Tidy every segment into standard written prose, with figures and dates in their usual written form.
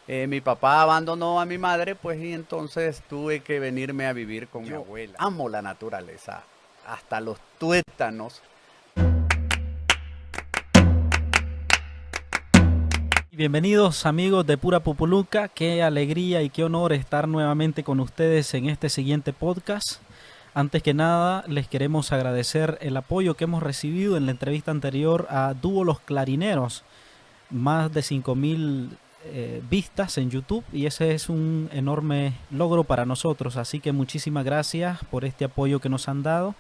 Mi papá abandonó a mi madre, pues y entonces tuve que venirme a vivir con mi abuela. Amo la naturaleza, hasta los tuétanos. Bienvenidos amigos de Pura Populuca, qué alegría y qué honor estar nuevamente con ustedes en este siguiente podcast. Antes que nada, les queremos agradecer el apoyo que hemos recibido en la entrevista anterior a Dúo Los Clarineros. Más de 5.000 vistas en YouTube y ese es un enorme logro para nosotros. Así que muchísimas gracias por este apoyo que nos han dado.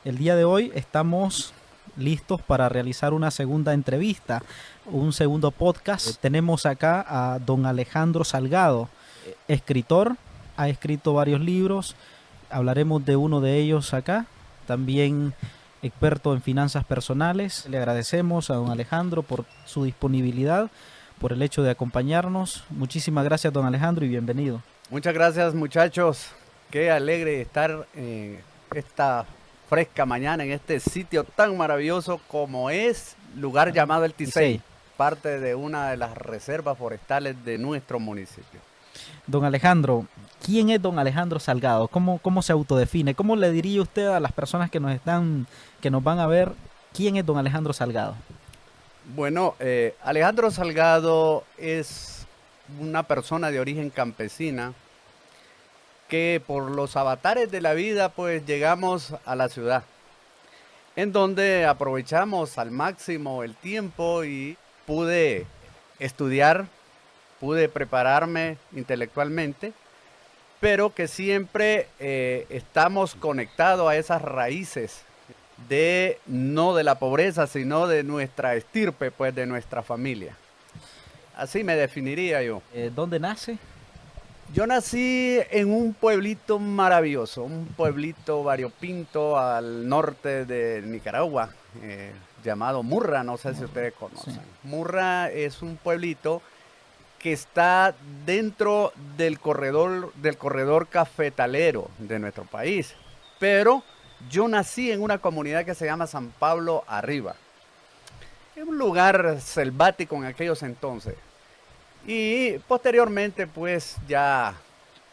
El día de hoy estamos listos para realizar una segunda entrevista, un segundo podcast. Tenemos acá a don Alejandro Salgado, escritor, ha escrito varios libros, hablaremos de uno de ellos acá, también experto en finanzas personales. Le agradecemos a don Alejandro por su disponibilidad, por el hecho de acompañarnos. Muchísimas gracias, don Alejandro, y bienvenido. Muchas gracias, muchachos. Qué alegre estar esta fresca mañana en este sitio tan maravilloso como es lugar llamado El Tisey, parte de una de las reservas forestales de nuestro municipio. Don Alejandro, ¿quién es don Alejandro Salgado? ¿Cómo se autodefine? ¿Cómo le diría usted a las personas que nos van a ver, quién es don Alejandro Salgado? Bueno, Alejandro Salgado es una persona de origen campesina que por los avatares de la vida pues llegamos a la ciudad, en donde aprovechamos al máximo el tiempo y pude estudiar, pude prepararme intelectualmente, pero que siempre estamos conectados a esas raíces no de la pobreza, sino de nuestra estirpe, pues de nuestra familia. Así me definiría yo. ¿Dónde nace? Yo nací en un pueblito maravilloso, un pueblito variopinto al norte de Nicaragua, llamado Murra, no sé si ustedes conocen. Sí. Murra es un pueblito que está dentro del corredor cafetalero de nuestro país, pero yo nací en una comunidad que se llama San Pablo Arriba. Es un lugar selvático en aquellos entonces. Y posteriormente pues ya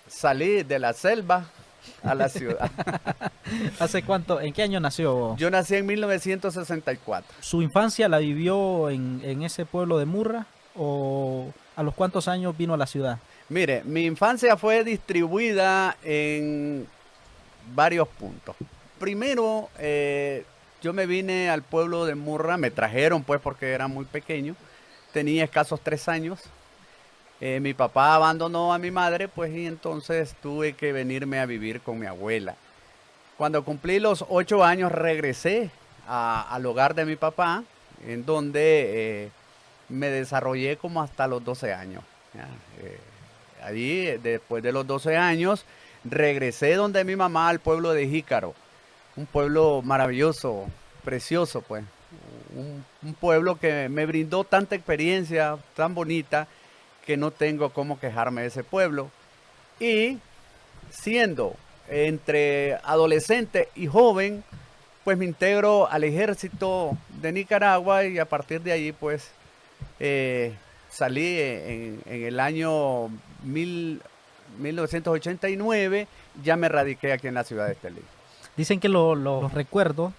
salí de la selva a la ciudad. ¿Hace cuánto? ¿En qué año nació? Yo nací en 1964. ¿Su infancia la vivió en ese pueblo de Murra o a los cuántos años vino a la ciudad? Mire, mi infancia fue distribuida en varios puntos. Primero, yo me vine al pueblo de Murra, me trajeron pues porque era muy pequeño, tenía escasos 3 años. Mi papá abandonó a mi madre, pues y entonces tuve que venirme a vivir con mi abuela. Cuando cumplí los 8 años regresé al hogar de mi papá, en donde me desarrollé como hasta los 12 años. Allí, después de los 12 años, regresé donde mi mamá al pueblo de Jícaro, un pueblo maravilloso, precioso, pues. Un pueblo que me brindó tanta experiencia, tan bonita, que no tengo cómo quejarme de ese pueblo. Y siendo entre adolescente y joven, pues me integro al ejército de Nicaragua y a partir de allí pues salí en el año 1989, ya me radiqué aquí en la ciudad de Estelí. Dicen que los recuerdos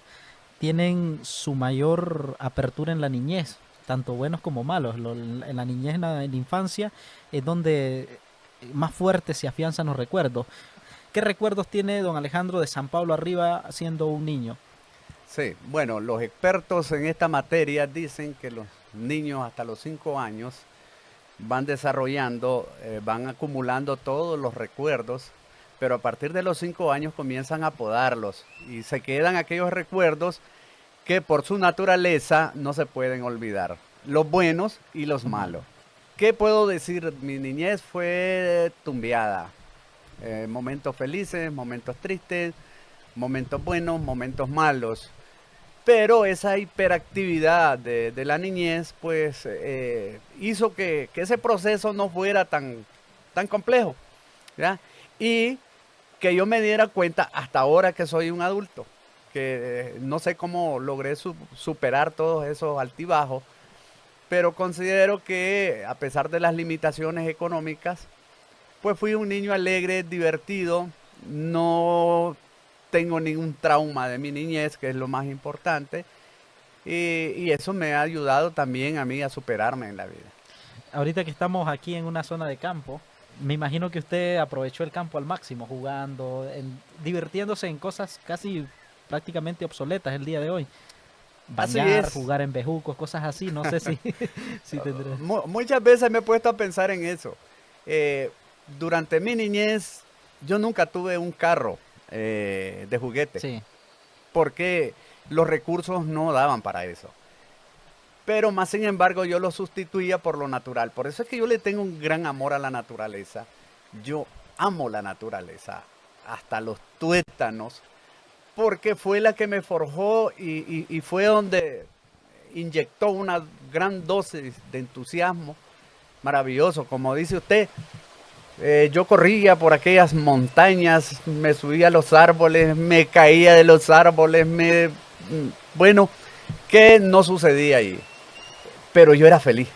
tienen su mayor apertura en la niñez, tanto buenos como malos. En la niñez, en la infancia, es donde más fuertes se afianzan los recuerdos. ¿Qué recuerdos tiene don Alejandro de San Pablo Arriba siendo un niño? Sí, bueno, los expertos en esta materia dicen que los niños hasta los 5 años van desarrollando, van acumulando todos los recuerdos, pero a partir de los 5 años comienzan a podarlos y se quedan aquellos recuerdos que por su naturaleza no se pueden olvidar, los buenos y los malos. ¿Qué puedo decir? Mi niñez fue tumbeada, momentos felices, momentos tristes, momentos buenos, momentos malos, pero esa hiperactividad de la niñez pues hizo que ese proceso no fuera tan complejo, ¿ya? Y que yo me diera cuenta hasta ahora que soy un adulto, que no sé cómo logré superar todos esos altibajos, pero considero que a pesar de las limitaciones económicas, pues fui un niño alegre, divertido, no tengo ningún trauma de mi niñez, que es lo más importante, y eso me ha ayudado también a mí a superarme en la vida. Ahorita que estamos aquí en una zona de campo, me imagino que usted aprovechó el campo al máximo, jugando, divirtiéndose en cosas casi prácticamente obsoletas el día de hoy. Así Bañar, es. jugar en bejucos, cosas así, no sé si, si tendré. Muchas veces me he puesto a pensar en eso. Eh, Durante mi niñez, yo nunca tuve un carro de juguete, Sí, porque los recursos no daban para eso. Pero más sin embargo yo lo sustituía por lo natural. Por eso es que yo le tengo un gran amor a la naturaleza. Yo amo la naturaleza, hasta los tuétanos, porque fue la que me forjó y fue donde inyectó una gran dosis de entusiasmo maravilloso. Como dice usted, yo corría por aquellas montañas, me subía a los árboles, me caía de los árboles, bueno, ¿qué no sucedía ahí? Pero yo era feliz.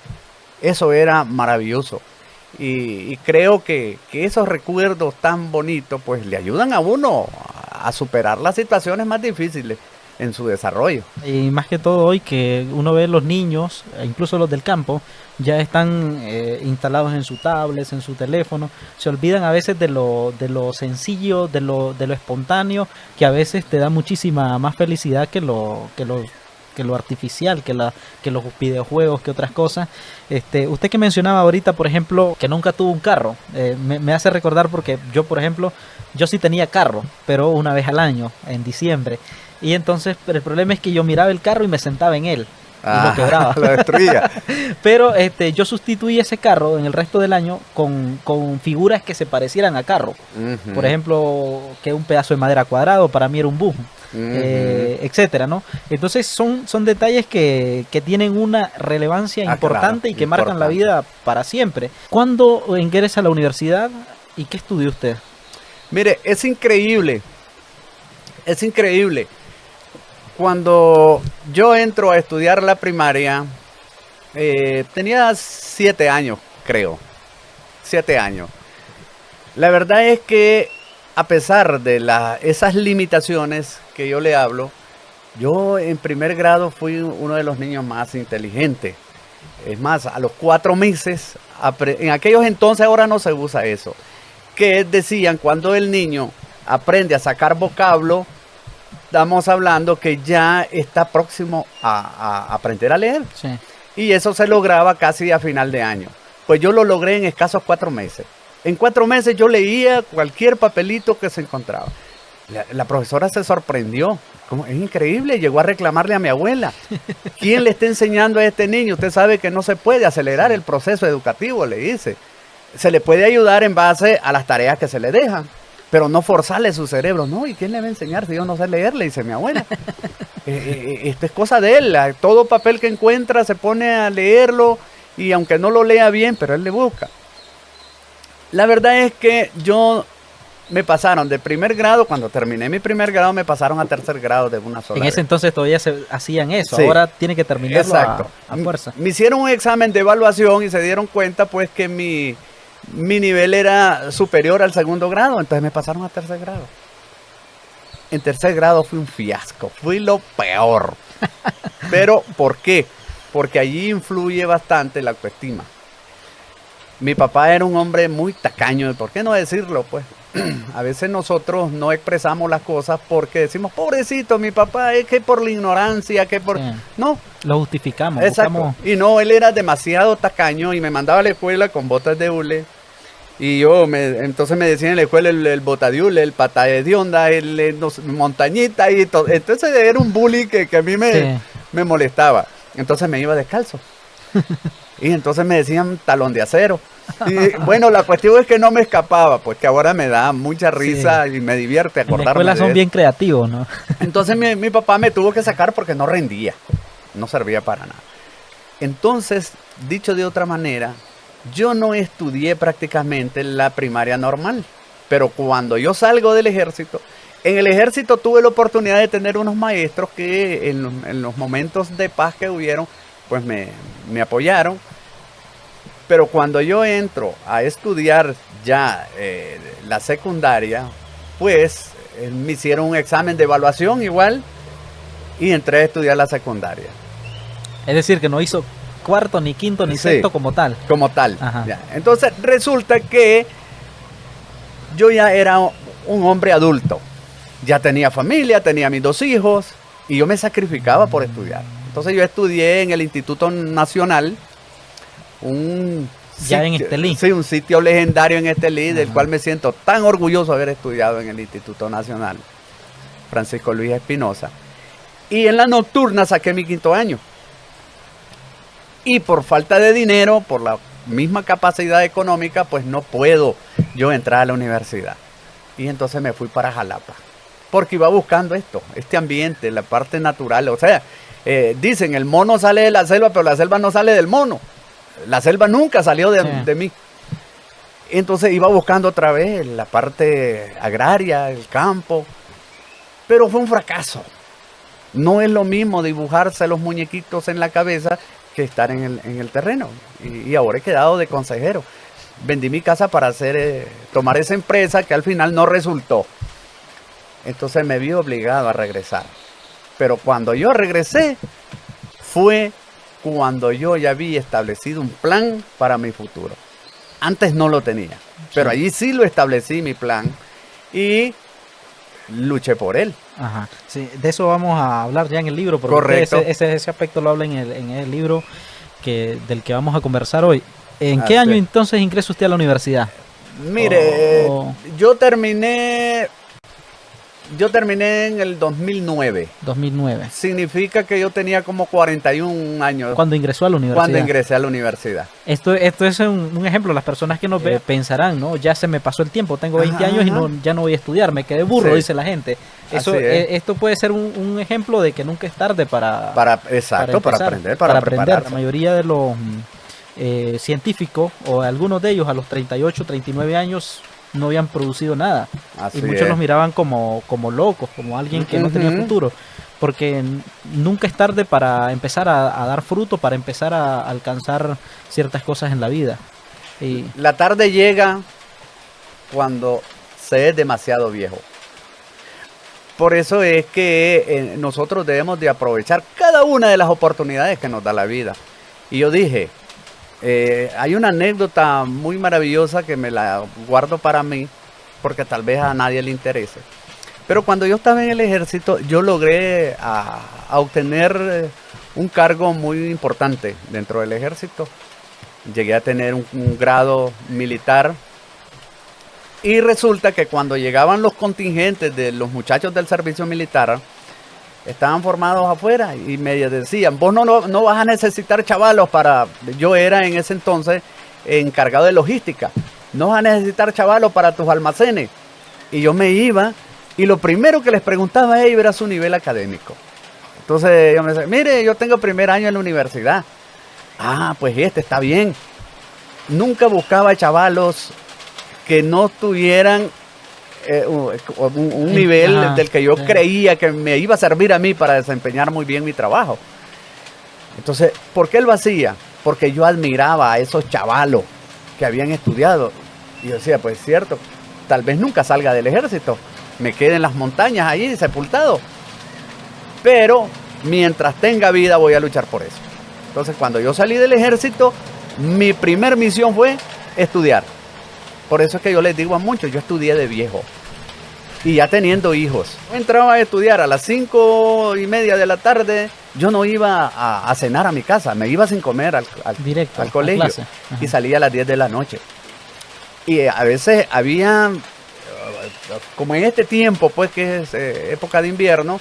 Eso era maravilloso. Y creo que esos recuerdos tan bonitos pues le ayudan a uno a superar las situaciones más difíciles en su desarrollo. y más que todo hoy que uno ve los niños, e incluso los del campo, ya están instalados en su tablet, en su teléfono, se olvidan a veces de lo sencillo, de lo espontáneo, que a veces te da muchísima más felicidad que lo artificial, que los videojuegos, que otras cosas. Usted que mencionaba ahorita, por ejemplo, que nunca tuvo un carro, me hace recordar porque yo, por ejemplo, yo sí tenía carro, pero una vez al año, en diciembre. Y entonces, pero el problema es que yo miraba el carro y me sentaba en él. Y lo quebraba. Lo destruía. Pero yo sustituí ese carro en el resto del año con figuras que se parecieran a carro. Ujú, Por ejemplo, que un pedazo de madera cuadrado para mí era un bus, ujú. etcétera, ¿no? Entonces son detalles que tienen una relevancia importante Claro, y que marcan la importante. vida para siempre. ¿Cuándo ingresa a la universidad y qué estudió usted? Mire, es increíble. Es increíble. Cuando yo entro a estudiar la primaria, tenía 7 años, creo. 7 años. La verdad es que a pesar de esas limitaciones que yo le hablo, yo en primer grado fui uno de los niños más inteligentes. Es más, a los 4 meses, en aquellos entonces, ahora no se usa eso, que decían cuando el niño aprende a sacar vocablo, estamos hablando que ya está próximo a aprender a leer. Sí. Y eso se lograba casi a final de año. Pues yo lo logré en escasos 4 meses. En 4 meses yo leía cualquier papelito que se encontraba. La profesora se sorprendió. Como, es increíble, llegó a reclamarle a mi abuela. ¿Quién le está enseñando a este niño? Usted sabe que no se puede acelerar el proceso educativo, le dice. Se le puede ayudar en base a las tareas que se le dejan, pero no forzarle su cerebro. No, ¿y quién le va a enseñar si yo no sé leer? Le dice mi abuela. Esto es cosa de él. Todo papel que encuentra se pone a leerlo y aunque no lo lea bien, pero él le busca. La verdad es que me pasaron de primer grado, cuando terminé mi primer grado, me pasaron a tercer grado de una sola En ese vez. entonces todavía se hacían eso, Sí. ahora tiene que terminarlo Exacto. a fuerza. Me hicieron un examen de evaluación y se dieron cuenta pues que mi nivel era superior al segundo grado, entonces me pasaron a tercer grado. En tercer grado fui un fiasco, fui lo peor. Pero, ¿por qué? Porque allí influye bastante la autoestima. Mi papá era un hombre muy tacaño, ¿por qué no decirlo? Pues a veces nosotros no expresamos las cosas porque decimos, pobrecito, mi papá, es que por la ignorancia, que por... Sí. No, Lo justificamos, exacto. buscamos. Y no, él era demasiado tacaño y me mandaba a la escuela con botas de hule. Y entonces me decían en la escuela el bota de hule, el pata de onda, montañita y todo. Entonces era un bully que a mí Sí. me molestaba. Entonces me iba descalzo. Y entonces me decían talón de acero. Y bueno, la cuestión es que no me escapaba, pues que ahora me da mucha risa y me divierte En la acordarme escuela de son eso. bien creativos, ¿no? Entonces mi papá me tuvo que sacar porque no rendía, no servía para nada. Entonces, dicho de otra manera, yo no estudié prácticamente la primaria normal, pero cuando yo salgo del ejército, en el ejército tuve la oportunidad de tener unos maestros que en los momentos de paz que hubieron, pues me apoyaron. Pero cuando yo entro a estudiar ya la secundaria, pues me hicieron un examen de evaluación igual y entré a estudiar la secundaria. Es decir, que no hizo cuarto, ni quinto, ni Sí, sexto como tal. como tal. Ajá. Ya. Entonces resulta que yo ya era un hombre adulto. Ya tenía familia, tenía mis 2 hijos y yo me sacrificaba por estudiar. Entonces yo estudié en el Instituto Nacional, Ya en Estelí. Sí, un sitio legendario en Estelí, del Ajá. cual me siento tan orgulloso de haber estudiado en el Instituto Nacional, Francisco Luis Espinosa. Y en la nocturna saqué mi 5º año. Y por falta de dinero, por la misma capacidad económica, pues no puedo yo entrar a la universidad. Y entonces me fui para Jalapa, porque iba buscando este ambiente, la parte natural. O sea, dicen, el mono sale de la selva, pero la selva no sale del mono. La selva nunca salió de mí. Entonces iba buscando otra vez la parte agraria, el campo, pero fue un fracaso. No es lo mismo dibujarse los muñequitos en la cabeza que estar en el terreno. Y ahora he quedado de consejero. Vendí mi casa para tomar esa empresa que al final no resultó. Entonces me vi obligado a regresar. Pero cuando yo regresé, fue cuando yo ya había establecido un plan para mi futuro. Antes no lo tenía, pero allí sí lo establecí, mi plan, y luché por él. Ajá. Sí, de eso vamos a hablar ya en el libro, porque Correcto. ese aspecto lo habla en el libro del que vamos a conversar hoy. ¿En qué Así año es. entonces ingresa usted a la universidad? Mire, Oh. yo terminé en el 2009. 2009. Significa que yo tenía como 41 años Cuando ingresó a la universidad. cuando ingresé a la universidad. Esto es un ejemplo. Las personas que nos ven pensarán, ¿no? Ya se me pasó el tiempo, tengo 20 años y ya no voy a estudiar, me quedé burro, Sí. dice la gente. Eso, Así es. esto puede ser un ejemplo de que nunca es tarde Exacto, para empezar, aprender, para La prepararse. mayoría de los científicos, o algunos de ellos a los 38, 39 años, no habían producido nada. Así Y muchos es. los miraban como locos, como alguien que no tenía Ujú. futuro. Porque nunca es tarde para empezar a dar fruto, para empezar a alcanzar ciertas cosas en la vida. Y La tarde llega cuando se es demasiado viejo. Por eso es que nosotros debemos de aprovechar cada una de las oportunidades que nos da la vida. Y yo dije, hay una anécdota muy maravillosa que me la guardo para mí, porque tal vez a nadie le interese. Pero cuando yo estaba en el ejército, yo logré a obtener un cargo muy importante dentro del ejército. Llegué a tener un grado militar. Y resulta que cuando llegaban los contingentes de los muchachos del servicio militar, estaban formados afuera y me decían, vos no vas a necesitar chavalos para... Yo era en ese entonces encargado de logística. No vas a necesitar chavalos para tus almacenes. Y yo me iba y lo primero que les preguntaba a ellos era su nivel académico. Entonces yo me decía, mire, yo tengo 1er año en la universidad. Ah, pues está bien. Nunca buscaba chavalos que no tuvieran un nivel del que yo creía que me iba a servir a mí para desempeñar muy bien mi trabajo. Entonces, ¿por qué lo hacía? Porque yo admiraba a esos chavalos que habían estudiado. Y yo decía, pues cierto, tal vez nunca salga del ejército, me quede en las montañas ahí sepultado. Pero mientras tenga vida voy a luchar por eso. Entonces, cuando yo salí del ejército, mi primer misión fue estudiar. Por eso es que yo les digo a muchos, yo estudié de viejo. Y ya teniendo hijos. Yo entraba a estudiar a las 5:30 de la tarde. Yo no iba a cenar a mi casa, me iba sin comer directo al colegio. clase. Y salía a las 10 de la noche. Y a veces había, como en este tiempo, pues que es época de invierno,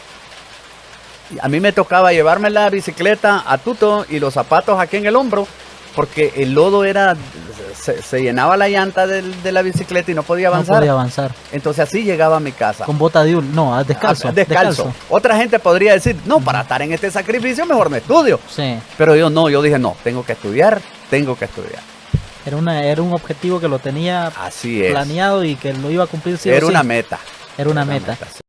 a mí me tocaba llevarme la bicicleta a tuto y los zapatos aquí en el hombro, porque el lodo se llenaba la llanta de la bicicleta y no podía avanzar. No podía avanzar. Entonces así llegaba a mi casa. Con bota de hul, no, descalzo. Descalzo. Otra gente podría decir, no, para estar en este sacrificio mejor me estudio. Sí. Pero yo no, yo dije, no, tengo que estudiar. Era un objetivo que lo tenía Así es. planeado y que lo iba a cumplir sí o Era sí. una meta. Era una meta. Sí.